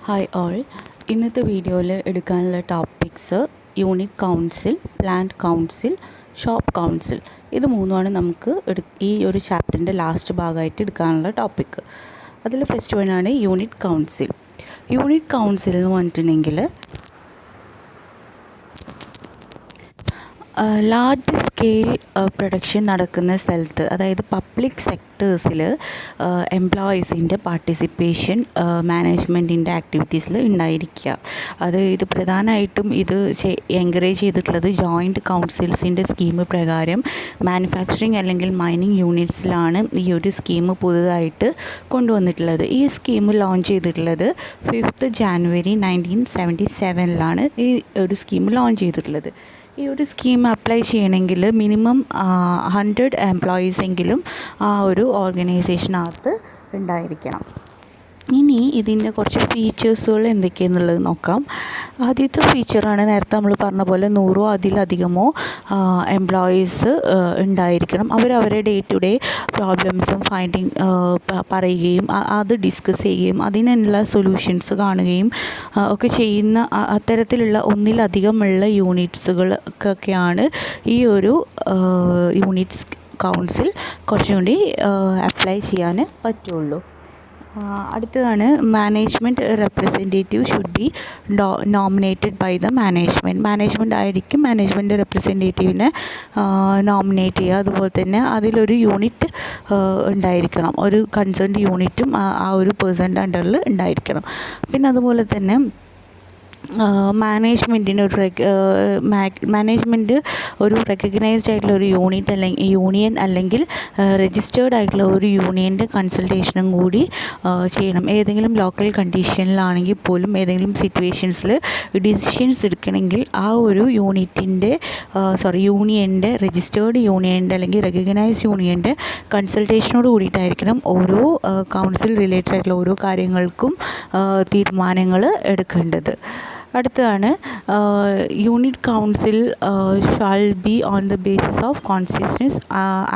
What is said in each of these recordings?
Hi all. ഇന്നത്തെ വീഡിയോയിൽ എടുക്കാനുള്ള topics unit council, plant council, shop council. ഇത് മൂന്നുമാണ് നമുക്ക് ഈ ഒരു ചാപ്റ്ററിൻ്റെ ലാസ്റ്റ് ഭാഗമായിട്ട് എടുക്കാനുള്ള ടോപ്പിക്ക്. അതിൽ ഫസ്റ്റ് വണ്ണാണ് യൂണിറ്റ് കൗൺസിൽ. യൂണിറ്റ് കൗൺസിൽ എന്ന് പറഞ്ഞിട്ടുണ്ടെങ്കിൽ ലാർജ് സ്കെയിൽ പ്രൊഡക്ഷൻ നടക്കുന്ന സ്ഥലത്ത്, അതായത് പബ്ലിക് സെക്ടേഴ്സിൽ എംപ്ലോയീസിൻ്റെ പാർട്ടിസിപ്പേഷൻ മാനേജ്മെൻറ്റിൻ്റെ ആക്ടിവിറ്റീസിൽ ഉണ്ടായിരിക്കുക. ഇത് പ്രധാനമായിട്ടും എൻകറേജ് ചെയ്തിട്ടുള്ളത് ജോയിൻറ്റ് കൗൺസിൽസിൻ്റെ സ്കീം പ്രകാരം മാനുഫാക്ചറിങ് അല്ലെങ്കിൽ മൈനിങ് യൂണിറ്റ്സിലാണ് ഈ ഒരു സ്കീം പുതുതായിട്ട് കൊണ്ടുവന്നിട്ടുള്ളത്. ഈ സ്കീം ലോഞ്ച് ചെയ്തിട്ടുള്ളത് 5th January 1977 ഈ ഒരു സ്കീം ലോഞ്ച് ചെയ്തിട്ടുള്ളത്. ഈ ഒരു സ്കീം അപ്ലൈ ചെയ്യണമെങ്കിൽ മിനിമം 100 എംപ്ലോയീസ് എങ്കിലും ആ ഒരു ഓർഗനൈസേഷനകത്ത് ഉണ്ടായിരിക്കണം. ഇനി ഇതിൻ്റെ കുറച്ച് ഫീച്ചേഴ്സുകൾ എന്തൊക്കെയാണെന്നുള്ളത് നോക്കാം. ആദ്യത്തെ ഫീച്ചറാണ് നേരത്തെ നമ്മൾ പറഞ്ഞ പോലെ 100 അതിലധികമോ എംപ്ലോയീസ് ഉണ്ടായിരിക്കണം. അവരവരെ ഡേ ടു ഡേ പ്രോബ്ലംസും പറയുകയും അത് ഡിസ്കസ് ചെയ്യുകയും അതിനുള്ള സൊല്യൂഷൻസ് കാണുകയും ഒക്കെ ചെയ്യുന്ന അത്തരത്തിലുള്ള ഒന്നിലധികമുള്ള യൂണിറ്റ്സുകൾക്കൊക്കെയാണ് ഈ ഒരു യൂണിറ്റ്സ് കൗൺസിൽ കുറച്ചും കൂടി അപ്ലൈ ചെയ്യാൻ പറ്റുള്ളൂ. അടുത്തതാണ് management representative should be nominated by the management ആയിരിക്കും മാനേജ്മെൻറ്റ് റെപ്രസെൻറ്റേറ്റീവിനെ നോമിനേറ്റ് ചെയ്യുക. അതുപോലെ തന്നെ അതിലൊരു യൂണിറ്റ് ഉണ്ടായിരിക്കണം, ഒരു കൺസേൺഡ് യൂണിറ്റും ആ ഒരു പേഴ്സൻ്റെ അണ്ടറിൽ ഉണ്ടായിരിക്കണം. പിന്നെ അതുപോലെ തന്നെ മാനേജ്മെൻറ്റ് ഒരു റെക്കഗ്നൈസ്ഡ് ആയിട്ടുള്ള ഒരു യൂണിയൻ അല്ലെങ്കിൽ രജിസ്റ്റേർഡ് ആയിട്ടുള്ള ഒരു യൂണിയൻ്റെ കൺസൾട്ടേഷനും കൂടി ചെയ്യണം. ഏതെങ്കിലും ലോക്കൽ കണ്ടീഷനിലാണെങ്കിൽ പോലും ഏതെങ്കിലും സിറ്റുവേഷൻസിൽ ഡിസിഷൻസ് എടുക്കണമെങ്കിൽ ആ ഒരു യൂണിയൻ്റെ രജിസ്റ്റേർഡ് യൂണിയൻ്റെ അല്ലെങ്കിൽ റെക്കഗ്നൈസ്ഡ് യൂണിയൻ്റെ കൺസൾട്ടേഷനോട് കൂടിയിട്ടായിരിക്കണം ഓരോ കൗൺസിൽ റിലേറ്റഡ് ആയിട്ടുള്ള ഓരോ കാര്യങ്ങൾക്കും തീരുമാനങ്ങൾ എടുക്കേണ്ടത്. അടുത്തതാണ് unit council shall be on the basis of consistence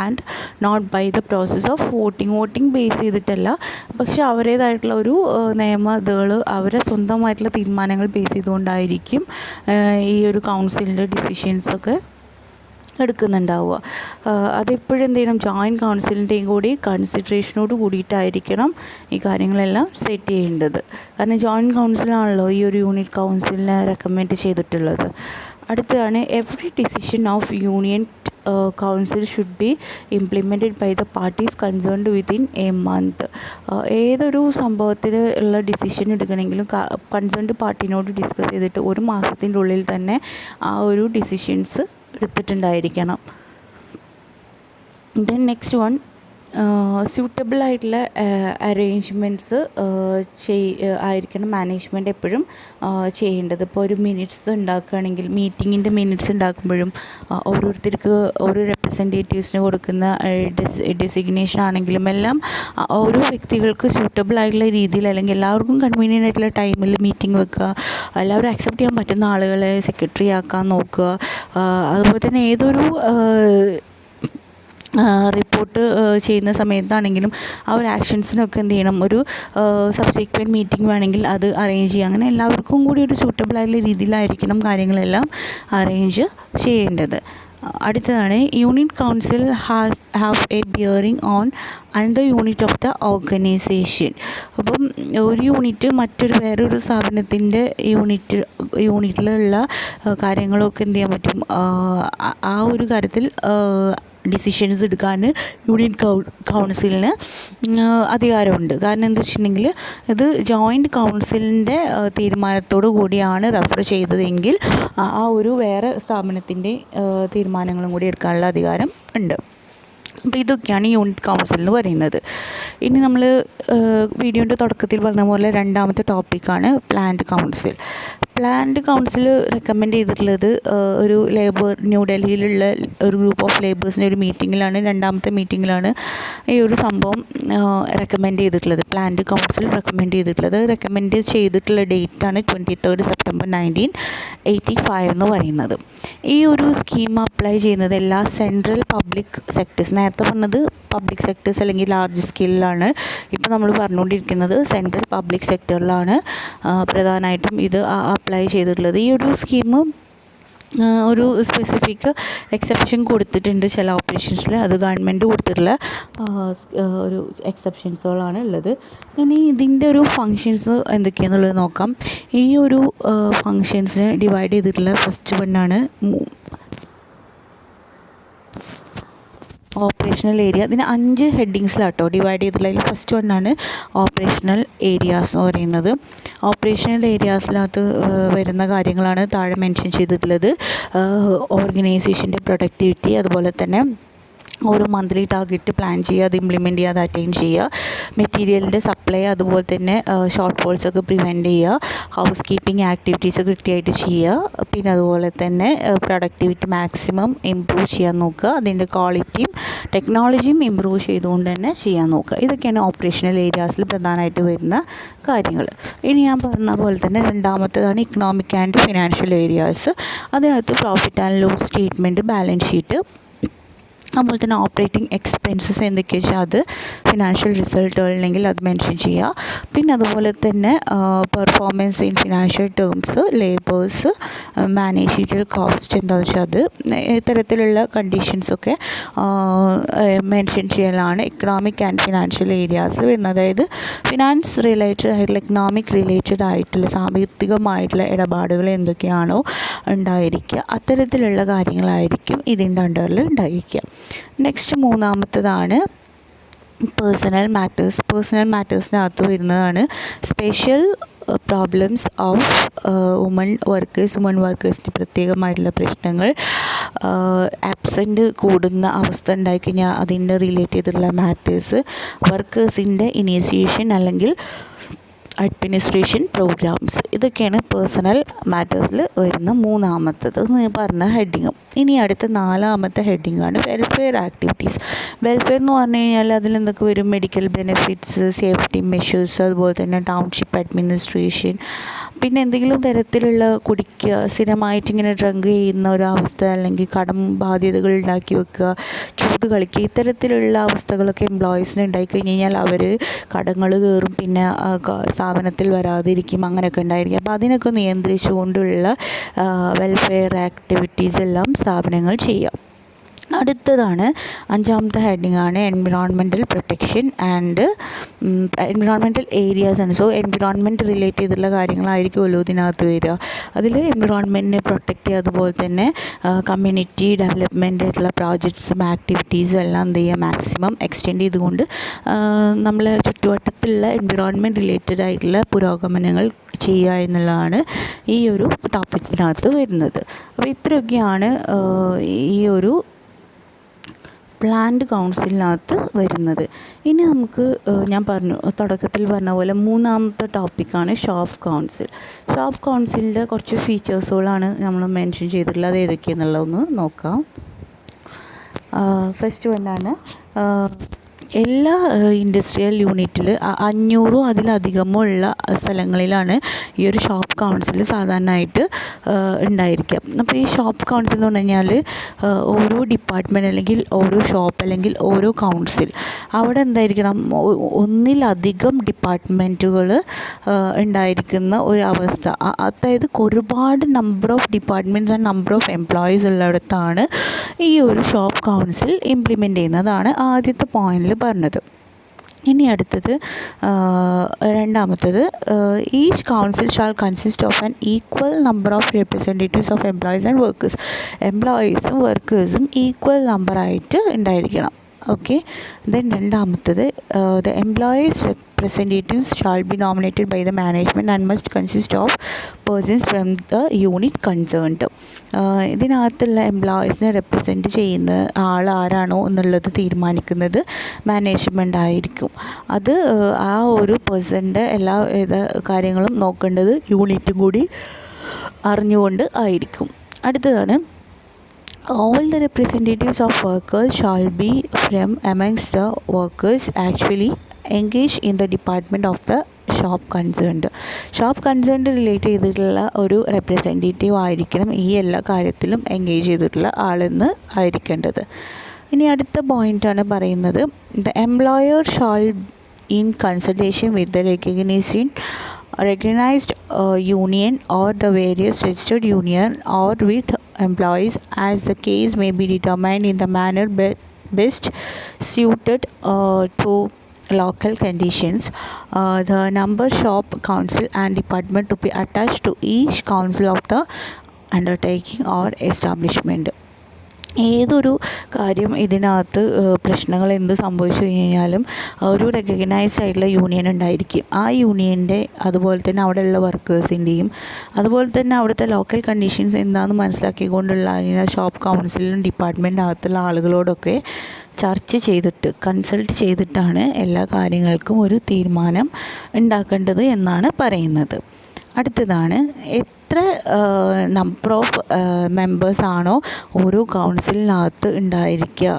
and not by the process of voting base ചെയ്തിട്ടല്ല, പക്ഷെ അവരുടേതായിട്ടുള്ള ഒരു നിയമതകൾ അവരെ സ്വന്തമായിട്ടുള്ള തീരുമാനങ്ങൾ ബേസ് ചെയ്തുകൊണ്ടായിരിക്കും ഈ ഒരു കൗൺസിലിൻ്റെ ഡിസിഷൻസൊക്കെ എടുക്കുന്നുണ്ടാവുക. അതെപ്പോഴും എന്ത് ചെയ്യണം, ജോയിൻറ്റ് കൗൺസിലിൻ്റെയും കൂടി കൺസിഡറേഷനോട് കൂടിയിട്ടായിരിക്കണം ഈ കാര്യങ്ങളെല്ലാം സെറ്റ് ചെയ്യേണ്ടത്. കാരണം ജോയിൻറ്റ് കൗൺസിലാണല്ലോ ഈ ഒരു യൂണിറ്റ് കൗൺസിലിനെ റെക്കമെൻഡ് ചെയ്തിട്ടുള്ളത്. അടുത്തതാണ് every decision of union council should be implemented by the parties concerned within a month. ഏതൊരു സംഭവത്തിന് ഉള്ള ഡിസിഷൻ എടുക്കണമെങ്കിലും കൺസേൺഡ് പാർട്ടീനോട് ഡിസ്കസ് ചെയ്തിട്ട് ഒരു മാസത്തിൻ്റെ ഉള്ളിൽ തന്നെ ആ ഒരു ഡിസിഷൻസ് എടുത്തിട്ടുണ്ടായിരിക്കണം. ദെൻ നെക്സ്റ്റ് വൺ, സ്യൂട്ടബിൾ ആയിട്ടുള്ള അറേഞ്ച്മെൻറ്റ്സ് ആയിരിക്കണം മാനേജ്മെൻറ്റ് എപ്പോഴും ചെയ്യേണ്ടത്. ഇപ്പോൾ ഒരു മിനിറ്റ്സ് ഉണ്ടാക്കുകയാണെങ്കിൽ മീറ്റിങ്ങിൻ്റെ മിനിറ്റ്സ് ഉണ്ടാക്കുമ്പോഴും ഓരോരുത്തർക്ക് ഓരോ റെപ്രസെൻറ്റേറ്റീവ്സിന് കൊടുക്കുന്ന ഡെസിഗ്നേഷൻ ആണെങ്കിലും എല്ലാം ഓരോ വ്യക്തികൾക്ക് സ്യൂട്ടബിൾ ആയിട്ടുള്ള രീതിയിൽ അല്ലെങ്കിൽ എല്ലാവർക്കും കൺവീനിയൻ്റ് ആയിട്ടുള്ള ടൈമിൽ മീറ്റിംഗ് വെക്കുക, എല്ലാവരും അക്സെപ്റ്റ് ചെയ്യാൻ പറ്റുന്ന ആളുകളെ സെക്രട്ടറി ആക്കാൻ നോക്കുക. അതുപോലെ തന്നെ ഏതൊരു റിപ്പോർട്ട് ചെയ്യുന്ന സമയത്താണെങ്കിലും ആ ഒരു ആക്ഷൻസിനൊക്കെ എന്ത് ചെയ്യണം, ഒരു സബ്സിക്വൻറ്റ് മീറ്റിംഗ് വേണമെങ്കിൽ അത് അറേഞ്ച് ചെയ്യുക. അങ്ങനെ എല്ലാവർക്കും കൂടി ഒരു സൂട്ടബിൾ ആയിട്ടുള്ള രീതിയിലായിരിക്കണം കാര്യങ്ങളെല്ലാം അറേഞ്ച് ചെയ്യേണ്ടത്. അടുത്തതാണ് unit council have A bearing on another unit of the organisation. അപ്പം ഒരു യൂണിറ്റ് വേറൊരു സ്ഥാപനത്തിൻ്റെ യൂണിറ്റിലുള്ള കാര്യങ്ങളൊക്കെ എന്ത് ചെയ്യാൻ പറ്റും, ആ ഒരു കാര്യത്തിൽ ഡിസിഷൻസ് എടുക്കാൻ യൂണിറ്റ് കൗൺസിലിന് അധികാരമുണ്ട്. കാരണം എന്താ വെച്ചിട്ടുണ്ടെങ്കിൽ ഇത് ജോയിൻറ്റ് കൗൺസിലിൻ്റെ തീരുമാനത്തോടു കൂടിയാണ് റെഫർ ചെയ്തതെങ്കിൽ ആ ഒരു വേറെ സ്ഥാപനത്തിൻ്റെ തീരുമാനങ്ങളും കൂടി എടുക്കാനുള്ള അധികാരം ഉണ്ട്. അപ്പോൾ ഇതൊക്കെയാണ് യൂണിറ്റ് കൗൺസിൽ എന്ന് പറയുന്നത്. ഇനി നമ്മൾ വീഡിയോൻ്റെ തുടക്കത്തിൽ പറഞ്ഞ പോലെ രണ്ടാമത്തെ ടോപ്പിക്കാണ് plant council. Planned council recommend ചെയ്തിട്ടുള്ളത് ഒരു ന്യൂഡൽഹിയിലുള്ള ഒരു ഗ്രൂപ്പ് ഓഫ് ലേബേഴ്സിൻ്റെ ഒരു മീറ്റിങ്ങിലാണ്, രണ്ടാമത്തെ മീറ്റിങ്ങിലാണ് ഈ ഒരു സംഭവം റെക്കമെൻഡ് ചെയ്തിട്ടുള്ളത്. പ്ലാൻഡ് കൗൺസിൽ റെക്കമെൻഡ് ചെയ്തിട്ടുള്ള ഡേറ്റാണ് 23 സെപ്റ്റംബർ 1985 എന്ന് പറയുന്നത്. ഈ ഒരു സ്കീം അപ്ലൈ ചെയ്യുന്നത് എല്ലാ സെൻട്രൽ പബ്ലിക് സെക്ടേഴ്സ്, നേരത്തെ പറഞ്ഞത് പബ്ലിക് സെക്ടേഴ്സ് അല്ലെങ്കിൽ ലാർജ് സ്കെയിലാണ്, ഇപ്പോൾ നമ്മൾ പറഞ്ഞുകൊണ്ടിരിക്കുന്നത് സെൻട്രൽ പബ്ലിക് സെക്ടറിലാണ് പ്രധാനമായിട്ടും ഇത് അപ്ലൈ ചെയ്തിട്ടുള്ളത്. ഈ ഒരു സ്കീം ഒരു സ്പെസിഫിക് എക്സെപ്ഷൻ കൊടുത്തിട്ടുണ്ട് ചില ഓപ്പറേഷൻസിൽ, അത് ഗവൺമെൻറ് കൊടുത്തിട്ടുള്ള ഒരു എക്സെപ്ഷൻസുകളാണ് ഉള്ളത്. ഇനി ഇതിൻ്റെ ഒരു ഫങ്ഷൻസ് എന്തൊക്കെയാണെന്നുള്ളത് നോക്കാം. ഈ ഒരു ഫങ്ഷൻസിനെ ഡിവൈഡ് ചെയ്തിട്ടുള്ള ഫസ്റ്റ് വണ്ണാണ് ഓപ്പറേഷണൽ ഏരിയ. ഇതിന് 5 ഹെഡിങ്സിലാട്ടോ ഡിവൈഡ് ചെയ്തിട്ടുള്ള. അതിൽ ഫസ്റ്റ് വണ്ണാണ് ഓപ്പറേഷണൽ ഏരിയാസ് എന്ന് പറയുന്നത്. ഓപ്പറേഷണൽ ഏരിയാസിനകത്ത് വരുന്ന കാര്യങ്ങളാണ് താഴെ മെൻഷൻ ചെയ്തിട്ടുള്ളത്. ഓർഗനൈസേഷൻ്റെ പ്രൊഡക്ടിവിറ്റി, അതുപോലെ തന്നെ ഒരു മന്ത്ലി ടാർഗറ്റ് പ്ലാൻ ചെയ്യുക, അത് ഇംപ്ലിമെൻറ്റ് ചെയ്യുക, അത് അറ്റൈൻ ചെയ്യുക, മെറ്റീരിയലിൻ്റെ സപ്ലൈ, അതുപോലെ തന്നെ ഷോർട്ട് ഫോൾസൊക്കെ പ്രിവെൻറ്റ് ചെയ്യുക, ഹൗസ് കീപ്പിംഗ് ആക്ടിവിറ്റീസ് കൃത്യമായിട്ട് ചെയ്യുക, പിന്നെ അതുപോലെ തന്നെ പ്രൊഡക്ടിവിറ്റി മാക്സിമം ഇമ്പ്രൂവ് ചെയ്യാൻ നോക്കുക, അതിൻ്റെ ക്വാളിറ്റിയും ടെക്നോളജിയും ഇമ്പ്രൂവ് ചെയ്തുകൊണ്ട് തന്നെ ചെയ്യാൻ നോക്കുക. ഇതൊക്കെയാണ് ഓപ്പറേഷണൽ ഏരിയാസിൽ പ്രധാനമായിട്ട് വരുന്ന കാര്യങ്ങൾ. ഇനി ഞാൻ പറഞ്ഞ പോലെ തന്നെ രണ്ടാമത്തേതാണ് ഇക്കണോമിക് ആൻഡ് ഫിനാൻഷ്യൽ ഏരിയാസ്. അതിനകത്ത് profit and loss statement, balance sheet, അതുപോലെ തന്നെ ഓപ്പറേറ്റിംഗ് എക്സ്പെൻസസ് എന്തൊക്കെയാ വെച്ചാൽ അത്, ഫിനാൻഷ്യൽ റിസൾട്ടുകളുണ്ടെങ്കിൽ അത് മെൻഷൻ ചെയ്യുക. പിന്നെ അതുപോലെ തന്നെ performance in financial terms, labours, managerial cost എന്താണെന്ന് വെച്ചാൽ അത്, ഇത്തരത്തിലുള്ള കണ്ടീഷൻസൊക്കെ മെൻഷൻ ചെയ്യലാണ് എക്കണോമിക് ആൻഡ് ഫിനാൻഷ്യൽ ഏരിയാസിൽ വരുന്നത്. അതായത് ഫിനാൻസ് റിലേറ്റഡ് ആയിട്ടുള്ള, എക്കണോമിക് റിലേറ്റഡ് ആയിട്ടുള്ള സാമ്പത്തികമായിട്ടുള്ള ഇടപാടുകൾ എന്തൊക്കെയാണോ ഉണ്ടായിരിക്കുക, അത്തരത്തിലുള്ള കാര്യങ്ങളായിരിക്കും ഇതിൻ്റെ അണ്ടറിൽ ഉണ്ടായിരിക്കുക. നെക്സ്റ്റ് മൂന്നാമത്തതാണ് പേഴ്സണൽ മാറ്റേഴ്സിനകത്ത് വരുന്നതാണ് സ്പെഷ്യൽ പ്രോബ്ലംസ് ഓഫ് വുമൺ വർക്കേഴ്സിൻ്റെ പ്രത്യേകമായിട്ടുള്ള പ്രശ്നങ്ങൾ, ആബ്സെൻ്റ് കൂടുന്ന അവസ്ഥ ഉണ്ടായിക്കഴിഞ്ഞാൽ അതിൻ്റെ റിലേറ്റ് ചെയ്തിട്ടുള്ള മാറ്റേഴ്സ്, വർക്കേഴ്സിൻ്റെ ഇനീഷ്യേഷൻ അല്ലെങ്കിൽ അഡ്മിനിസ്ട്രേഷൻ പ്രോഗ്രാംസ്, ഇതൊക്കെയാണ് പേഴ്സണൽ മാറ്റേഴ്സിൽ വരുന്ന മൂന്നാമത്തത് എന്ന് പറഞ്ഞ ഹെഡിങ്ങും. ഇനി അടുത്ത നാലാമത്തെ ഹെഡിങ്ങാണ് വെൽഫെയർ ആക്ടിവിറ്റീസ്. വെൽഫെയർ എന്ന് പറഞ്ഞു കഴിഞ്ഞാൽ അതിലെന്തൊക്കെ വരും? മെഡിക്കൽ ബെനിഫിറ്റ്സ്, സേഫ്റ്റി മെഷേഴ്സ്, അതുപോലെ തന്നെ ടൗൺഷിപ്പ് അഡ്മിനിസ്ട്രേഷൻ, പിന്നെ എന്തെങ്കിലും തരത്തിലുള്ള കുടിക്കുക, സ്ഥിരമായിട്ട് ഇങ്ങനെ ഡ്രങ്ക് ചെയ്യുന്ന ഒരവസ്ഥ, അല്ലെങ്കിൽ കടം ബാധ്യതകൾ ഉണ്ടാക്കി വെക്കുക, ചൂത് കളിക്കുക, ഇത്തരത്തിലുള്ള അവസ്ഥകളൊക്കെ എംപ്ലോയീസിന് ഉണ്ടായിക്കഴിഞ്ഞ് കഴിഞ്ഞാൽ അവർ കടങ്ങൾ കയറും, പിന്നെ സ്ഥാപനത്തിൽ വരാതിരിക്കും, അങ്ങനെയൊക്കെ ഉണ്ടായിരിക്കും. അപ്പോൾ അതിനൊക്കെ നിയന്ത്രിച്ചുകൊണ്ടുള്ള വെൽഫെയർ ആക്ടിവിറ്റീസ് എല്ലാം സ്ഥാപനങ്ങൾ ചെയ്യാം. അടുത്തതാണ് അഞ്ചാമത്തെ ഹെഡിങ്ങാണ് environmental protection and environmental areas ആണ്. സോ എൻവിറോൺമെൻറ്റ് റിലേറ്റ് ചെയ്തിട്ടുള്ള കാര്യങ്ങളായിരിക്കുമല്ലോ ഇതിനകത്ത് വരിക. അതിൽ എൻവിറോൺമെൻറ്റിനെ പ്രൊട്ടക്റ്റ് ചെയ്യുക, അതുപോലെ തന്നെ കമ്മ്യൂണിറ്റി ഡെവലപ്മെൻ്റ് ആയിട്ടുള്ള പ്രോജക്ട്സും ആക്ടിവിറ്റീസും എല്ലാം എന്ത് ചെയ്യുക, മാക്സിമം എക്സ്റ്റെൻഡ് ചെയ്തുകൊണ്ട് നമ്മളെ ചുറ്റുവട്ടത്തിലുള്ള എൻവിറോൺമെൻറ്റ് റിലേറ്റഡ് ആയിട്ടുള്ള പുരോഗമനങ്ങൾ ചെയ്യുക എന്നുള്ളതാണ് ഈ ഒരു ടോപ്പിക്കിനകത്ത് വരുന്നത്. അപ്പോൾ ഇത്രയൊക്കെയാണ് ഈ ഒരു പ്ലാൻഡ് കൗൺസിലിനകത്ത് വരുന്നത്. ഇനി നമുക്ക് ഞാൻ തുടക്കത്തിൽ പറഞ്ഞ പോലെ മൂന്നാമത്തെ ടോപ്പിക്കാണ് ഷോപ്പ് കൗൺസിൽ. ഷോപ്പ് കൗൺസിലിൻ്റെ കുറച്ച് ഫീച്ചേഴ്സുകളാണ് നമ്മൾ മെൻഷൻ ചെയ്തിട്ടുള്ളത്. അത് ഏതൊക്കെയാണെന്നുള്ളതൊന്ന് നോക്കാം. ഫസ്റ്റ് വണ്ണാണ് എല്ലാ ഇൻഡസ്ട്രിയൽ യൂണിറ്റിൽ 500 അതിലധികമോ ഉള്ള സ്ഥലങ്ങളിലാണ് ഈ ഒരു ഷോപ്പ് കൗൺസിൽ സാധാരണയായിട്ട് ഉണ്ടായിരിക്കുക. അപ്പോൾ ഈ ഷോപ്പ് കൗൺസിൽ എന്ന് പറഞ്ഞു കഴിഞ്ഞാൽ ഓരോ ഡിപ്പാർട്ട്മെൻറ്റ് അല്ലെങ്കിൽ ഓരോ ഷോപ്പ് അല്ലെങ്കിൽ ഓരോ കൗൺസിൽ അവിടെ എന്തായിരിക്കണം, ഒന്നിലധികം ഡിപ്പാർട്ട്മെൻറ്റുകൾ ഉണ്ടായിരിക്കുന്ന ഒരു അവസ്ഥ. അതായത് ഒരുപാട് number of departments and number of employees ഉള്ളിടത്താണ് ഈ ഒരു ഷോപ്പ് കൗൺസിൽ ഇംപ്ലിമെൻ്റ് ചെയ്യുന്നതാണ് ആദ്യത്തെ പോയിന്റിൽ പറഞ്ഞത്. ഇനി അടുത്തത് രണ്ടാമത്തത്, each council shall consist of an equal number of representatives of employees and workers. എംപ്ലോയീസും വർക്കേഴ്സും ഈക്വൽ നമ്പറായിട്ട് ഉണ്ടായിരിക്കണം. ഓക്കെ. ദെൻ രണ്ടാമത്തത്, the employees representatives shall be nominated by the management and must consist of persons from the unit concerned. ഇതിനകത്തുള്ള എംപ്ലോയീസിനെ represent ചെയ്യുന്ന ആരാണോ എന്നുള്ളത് തീരുമാനിക്കുന്നത് മാനേജ്മെൻ്റ് ആയിരിക്കും. അത് ആ ഒരു പേഴ്സൻ്റെ എല്ലാ കാര്യങ്ങളും നോക്കേണ്ടത് യൂണിറ്റും കൂടി അറിഞ്ഞുകൊണ്ട് ആയിരിക്കും. അടുത്തതാണ് all the representatives of workers shall be from amongst the workers actually engaged in the department of the shop concerned relate ചെയ്തിട്ടുള്ള ഒരു റെപ്രസെൻറ്റേറ്റീവ് ആയിരിക്കണം ഈ എല്ലാ കാര്യത്തിലും എൻഗേജ് ചെയ്തിട്ടുള്ള ആളെന്ന് ആയിരിക്കേണ്ടത്. ഇനി അടുത്ത പോയിൻ്റാണ് പറയുന്നത് the employer shall in consultation with the recognized union or the various registered union or with employees as the case may be determined in the manner best suited to local conditions. The number shop council and department to be attached to each council of the undertaking or establishment. ഏതൊരു കാര്യം ഇതിനകത്ത് പ്രശ്നങ്ങൾ എന്ത് സംഭവിച്ചു കഴിഞ്ഞാലും ഒരു recognised ആയിട്ടുള്ള union ഉണ്ടായിരിക്കും. ആ യൂണിയൻ്റെ അതുപോലെ തന്നെ അവിടെയുള്ള വർക്കേഴ്സിൻ്റെയും അതുപോലെ തന്നെ അവിടുത്തെ ലോക്കൽ കണ്ടീഷൻസ് എന്താണെന്ന് മനസ്സിലാക്കിക്കൊണ്ടുള്ള അതിന് ഷോപ്പ് കൗൺസിലും ഡിപ്പാർട്ട്മെൻ്റ് അകത്തുള്ള ആളുകളോടൊക്കെ ചർച്ച ചെയ്തിട്ട് കൺസൾട്ട് ചെയ്തിട്ടാണ് എല്ലാ കാര്യങ്ങൾക്കും ഒരു തീരുമാനം ഉണ്ടാക്കേണ്ടത് എന്നാണ് പറയുന്നത്. അടുത്തതാണ് എത്ര നമ്പർ ഓഫ് മെമ്പേഴ്സാണോ ഓരോ കൗൺസിലിനകത്ത് ഉണ്ടായിരിക്കുക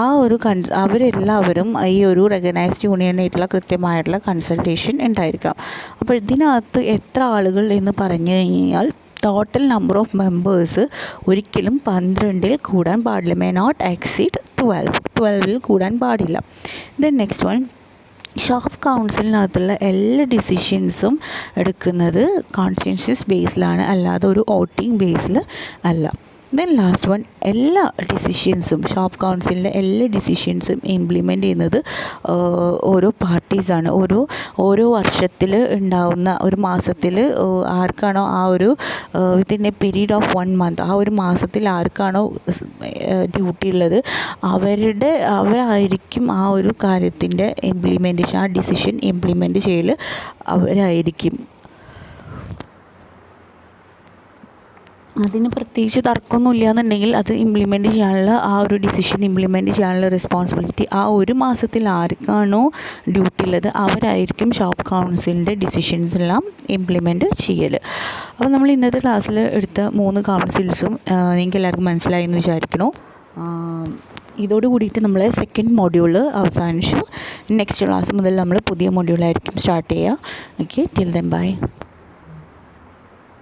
ആ ഒരു അവരെല്ലാവരും ഈ ഒരു റെക്കഗ്നൈസ്ഡ് യൂണിയനായിട്ടുള്ള കൃത്യമായിട്ടുള്ള കൺസൾട്ടേഷൻ ഉണ്ടായിരിക്കണം. അപ്പോൾ ഇതിനകത്ത് എത്ര ആളുകൾ എന്ന് പറഞ്ഞു കഴിഞ്ഞാൽ ടോട്ടൽ നമ്പർ ഓഫ് മെമ്പേഴ്സ് ഒരിക്കലും 12 കൂടാൻ പാടില്ല. മേ നോട്ട് എക്സീഡ് 12 കൂടാൻ പാടില്ല. ദെൻ നെക്സ്റ്റ് വൺ ഷോപ്പ് കൗൺസിലിനകത്തുള്ള എല്ലാ ഡിസിഷൻസും എടുക്കുന്നത് കോൺസെൻസസ് ബേസിലാണ്, അല്ലാതെ ഒരു വോട്ടിംഗ് ബേസിൽ അല്ല. ദെൻ ലാസ്റ്റ് വൺ എല്ലാ ഡിസിഷൻസും ഷോപ്പ് കൗൺസിലിൻ്റെ എല്ലാ ഡിസിഷൻസും ഇംപ്ലിമെൻ്റ് ചെയ്യുന്നത് ഓരോ പാർട്ടീസാണ്. ഓരോ വർഷത്തിൽ ഉണ്ടാവുന്ന ഒരു മാസത്തിൽ ആർക്കാണോ ആ ഒരു within A period of 1 month ആ ഒരു മാസത്തിൽ ആർക്കാണോ ഡ്യൂട്ടി ഉള്ളത് അവരായിരിക്കും ആ ഒരു കാര്യത്തിൻ്റെ ഇംപ്ലിമെൻറ്റേഷൻ ആ ഡിസിഷൻ ഇംപ്ലിമെൻറ്റ് ചെയ്യൽ അവരായിരിക്കും. അതിന് പ്രത്യേകിച്ച് തർക്കമൊന്നുമില്ല എന്നുണ്ടെങ്കിൽ അത് ഇംപ്ലിമെൻറ്റ് ചെയ്യാനുള്ള ആ ഒരു ഡിസിഷൻ ഇംപ്ലിമെൻറ്റ് ചെയ്യാനുള്ള റെസ്പോൺസിബിലിറ്റി ആ ഒരു മാസത്തിൽ ആർക്കാണോ ഡ്യൂട്ടി ഉള്ളത് അവരായിരിക്കും ഷോപ്പ് കൗൺസിലിൻ്റെ ഡിസിഷൻസ് എല്ലാം ഇംപ്ലിമെൻറ്റ് ചെയ്യൽ. അപ്പോൾ നമ്മൾ ഇന്നത്തെ ക്ലാസ്സിൽ എടുത്ത 3 കൗൺസിൽസും നിങ്ങൾക്ക് എല്ലാവർക്കും മനസ്സിലായി എന്ന് വിചാരിക്കണു. ഇതോട് കൂടിയിട്ട് നമ്മൾ സെക്കൻഡ് മൊഡ്യൂൾ അവസാനിച്ചു. നെക്സ്റ്റ് ക്ലാസ് മുതൽ നമ്മൾ പുതിയ മൊഡ്യൂളായിരിക്കും സ്റ്റാർട്ട് ചെയ്യുക. Okay, till then bye.